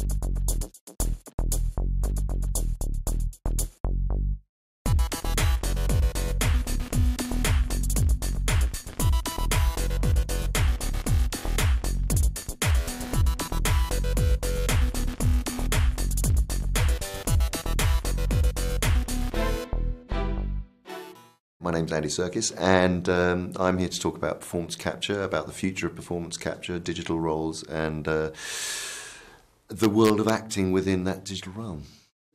My name's Andy Serkis, and I'm here to talk about performance capture, about the future of performance capture, digital roles, and the world of acting within that digital realm.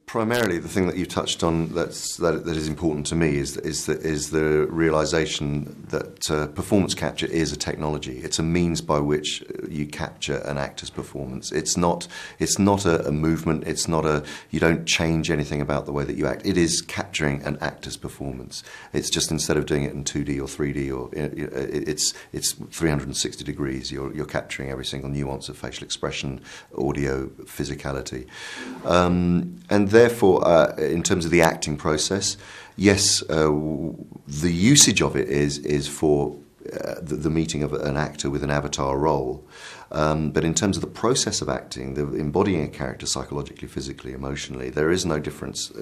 Primarily, the thing that you touched on that is important to me is the realization that performance capture is a technology. It's a means by which you capture an actor's performance. It's not a movement. It's not you don't change anything about the way that you act. It is capturing an actor's performance. It's just instead of doing it in 2D or 3D or it's 360 degrees. You're capturing every single nuance of facial expression, audio, physicality, and therefore, in terms of the acting process, yes, the usage of it is for the meeting of an actor with an avatar role. But in terms of the process of acting, the embodying a character psychologically, physically, emotionally, there is no difference,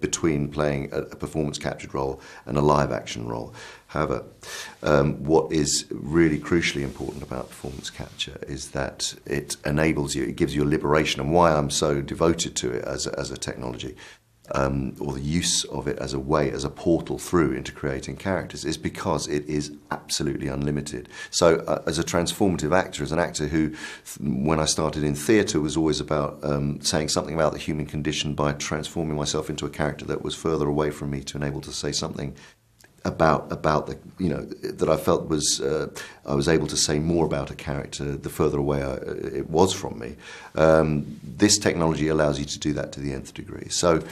between playing a performance captured role and a live action role. However, what is really crucially important about performance capture is that it enables you, it gives you a liberation, and why I'm so devoted to it as a technology. Or the use of it as a way, as a portal through into creating characters, is because it is absolutely unlimited. So as a transformative actor, as an actor who, when I started in theatre, was always about saying something about the human condition by transforming myself into a character that was further away from me to enable to say something about the, that I felt was I was able to say more about a character the further away it was from me. This technology allows you to do that to the nth degree. So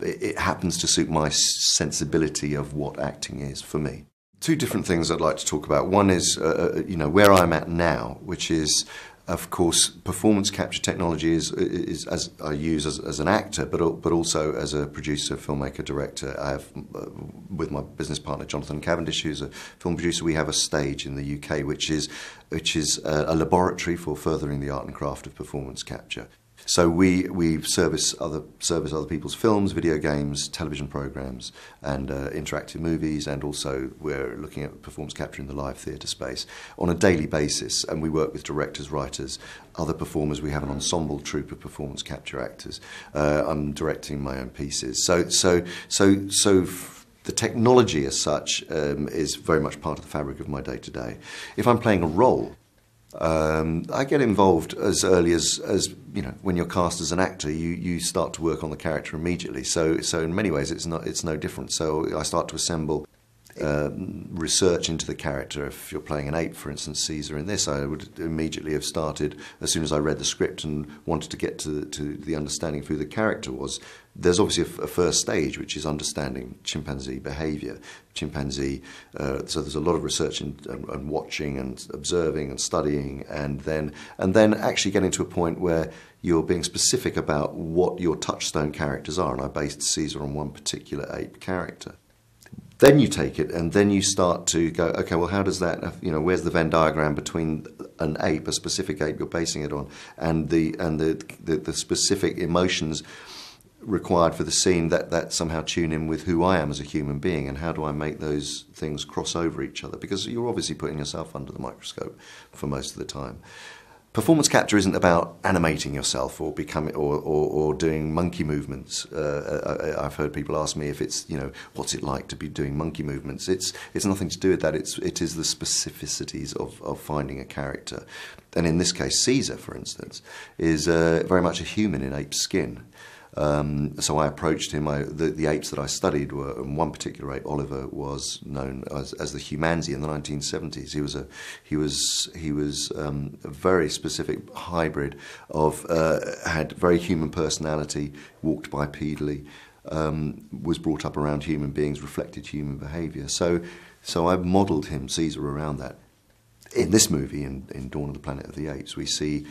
it happens to suit my sensibility of what acting is for me. Two different things I'd like to talk about. One is where I'm at now, which is, of course, performance capture technology is as I use as an actor, but also as a producer, filmmaker, director. I have, with my business partner Jonathan Cavendish, who's a film producer, we have a stage in the UK which is a laboratory for furthering the art and craft of performance capture. So we service other people's films, video games, television programs, and interactive movies, and also we're looking at performance capture in the live theatre space on a daily basis. And we work with directors, writers, other performers. We have an ensemble troupe of performance capture actors. I'm directing my own pieces. So the technology as such is very much part of the fabric of my day-to-day. If I'm playing a role, I get involved as early as when you're cast as an actor, you start to work on the character immediately. So in many ways it's no different. So I start to assemble research into the character. If you're playing an ape, for instance, Caesar in this, I would immediately have started as soon as I read the script and wanted to get to the understanding of who the character was. There's obviously a first stage, which is understanding chimpanzee behaviour. So there's a lot of research and watching and observing and studying, and then actually getting to a point where you're being specific about what your touchstone characters are. And I based Caesar on one particular ape character. Then you take it and then you start to go, okay, well, how does that, where's the Venn diagram between an ape, a specific ape you're basing it on, and the specific emotions required for the scene that somehow tune in with who I am as a human being, and how do I make those things cross over each other? Because you're obviously putting yourself under the microscope for most of the time. Performance capture isn't about animating yourself or doing monkey movements. I've heard people ask me if it's, what's it like to be doing monkey movements. It's nothing to do with that. It is the specificities of finding a character. And in this case, Caesar, for instance, is very much a human in ape skin. So I approached him. The apes that I studied were, and one particular ape, Oliver, was known as the humanzee in the 1970s. He was a very specific hybrid of had very human personality, walked bipedally, was brought up around human beings, reflected human behaviour. So I modelled him, Caesar, around that. In this movie, in Dawn of the Planet of the Apes, we see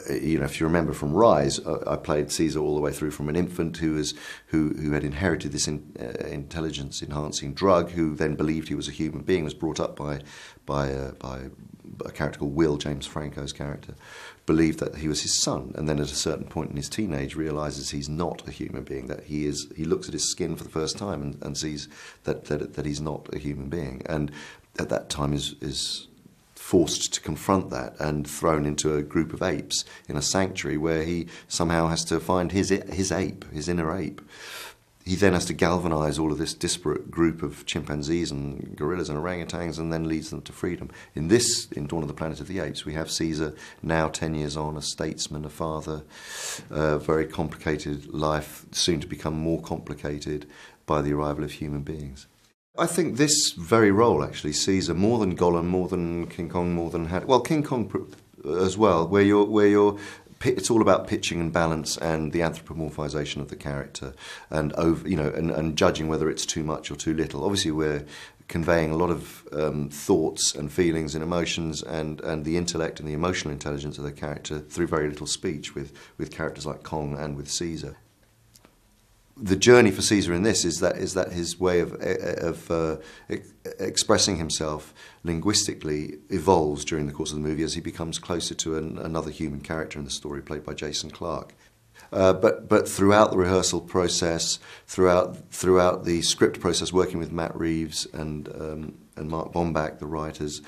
if you remember from Rise, I played Caesar all the way through from an infant who had inherited this intelligence-enhancing drug, who then believed he was a human being, was brought up by a character called Will, James Franco's character, believed that he was his son, and then at a certain point in his teenage realizes he's not a human being, that he looks at his skin for the first time and sees that he's not a human being, and at that time is forced to confront that and thrown into a group of apes in a sanctuary where he somehow has to find his ape, his inner ape. He then has to galvanize all of this disparate group of chimpanzees and gorillas and orangutans and then leads them to freedom. In Dawn of the Planet of the Apes, we have Caesar, now 10 years on, a statesman, a father, a very complicated life, soon to become more complicated by the arrival of human beings. I think this very role, actually, Caesar, more than Gollum, more than King Kong, more than King Kong as well, where it's all about pitching and balance and the anthropomorphization of the character and judging whether it's too much or too little. Obviously, we're conveying a lot of thoughts and feelings and emotions and the intellect and the emotional intelligence of the character through very little speech with characters like Kong and with Caesar. The journey for Caesar in this is that his way of expressing himself linguistically evolves during the course of the movie as he becomes closer to another human character in the story, played by Jason Clarke. But throughout the rehearsal process, throughout the script process, working with Matt Reeves and Mark Bombach, the writers,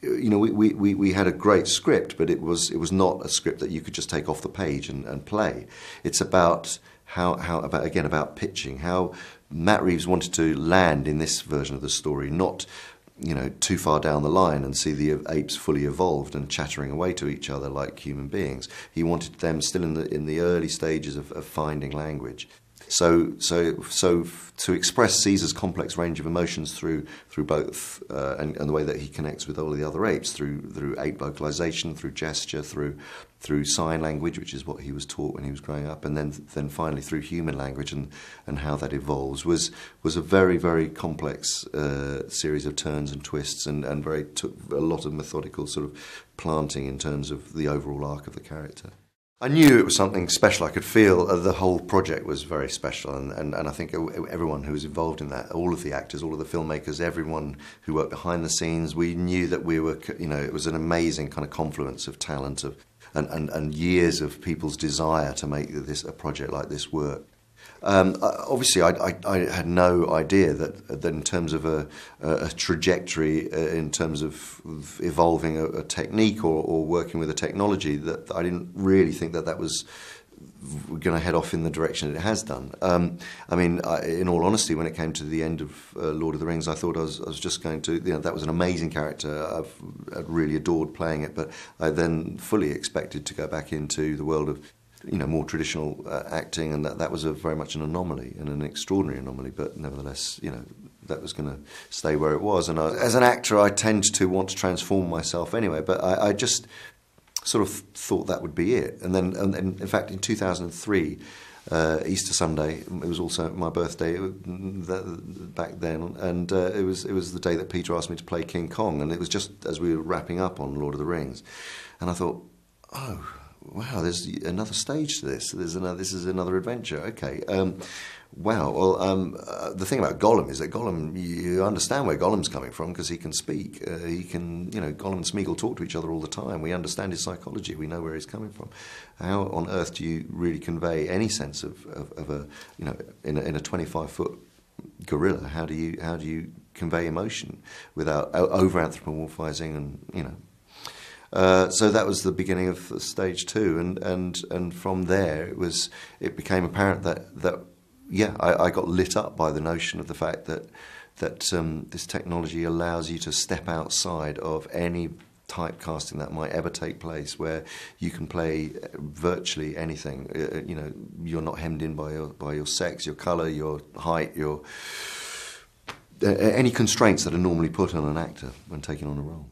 we had a great script, but it was not a script that you could just take off the page and play. It's about about pitching, how Matt Reeves wanted to land in this version of the story, not too far down the line and see the apes fully evolved and chattering away to each other like human beings. He wanted them still in the early stages of finding language. So to express Caesar's complex range of emotions through both and the way that he connects with all the other apes through ape vocalization, through gesture, through sign language, which is what he was taught when he was growing up, and then finally through human language and how that evolves was a very, very complex series of turns and twists and took a lot of methodical sort of planting in terms of the overall arc of the character. I knew it was something special. I could feel the whole project was very special, and I think everyone who was involved in that, all of the actors, all of the filmmakers, everyone who worked behind the scenes, we knew that we were, it was an amazing kind of confluence of talent and years of people's desire to make a project like this work. Obviously, I had no idea that in terms of a trajectory, in terms of evolving a technique or working with a technology, that I didn't really think that was going to head off in the direction it has done. In all honesty, when it came to the end of Lord of the Rings, I thought I was just going to, that was an amazing character. I'd really adored playing it, but I then fully expected to go back into the world of more traditional acting, and that was very much an anomaly and an extraordinary anomaly, but nevertheless, that was going to stay where it was. And as an actor, I tend to want to transform myself anyway, but I just sort of thought that would be it. And then, in fact, in 2003, Easter Sunday, it was also my birthday back then, and it was the day that Peter asked me to play King Kong, and it was just as we were wrapping up on Lord of the Rings, and I thought, oh, wow, there's another stage to this. This is another adventure. Okay. Wow. Well, the thing about Gollum is that Gollum, you understand where Gollum's coming from because he can speak. Gollum and Smeagol talk to each other all the time. We understand his psychology. We know where he's coming from. How on earth do you really convey any sense of a in a 25-foot gorilla? How do you convey emotion without over anthropomorphizing and So that was the beginning of stage 2, and from there it became apparent that I got lit up by the notion of the fact that this technology allows you to step outside of any typecasting that might ever take place, where you can play virtually anything. You're not hemmed in by your sex, your colour, your height, any constraints that are normally put on an actor when taking on a role.